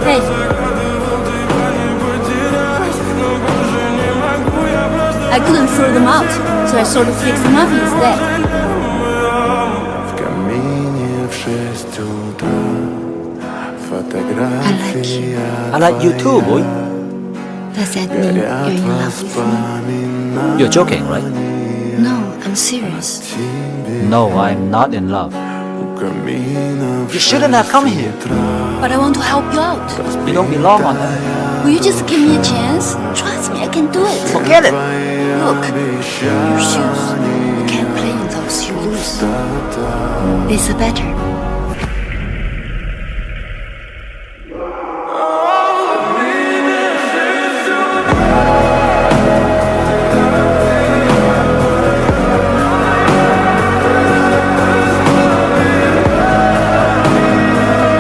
Hey, I couldn't throw them out, so I sort of fixed them up instead. В камине в 6 утра фотография I like you too, boy. Does that mean you're in love with me? You're joking, right? No, I'm serious. No, I'm not in love. У камина в You shouldn't have come here. But I want to help you out. You don't belong on earth. Will you just give me a chance? Trust me, I can do it. Forget it. Look, your shoes. You can't play in those, you lose. These are better.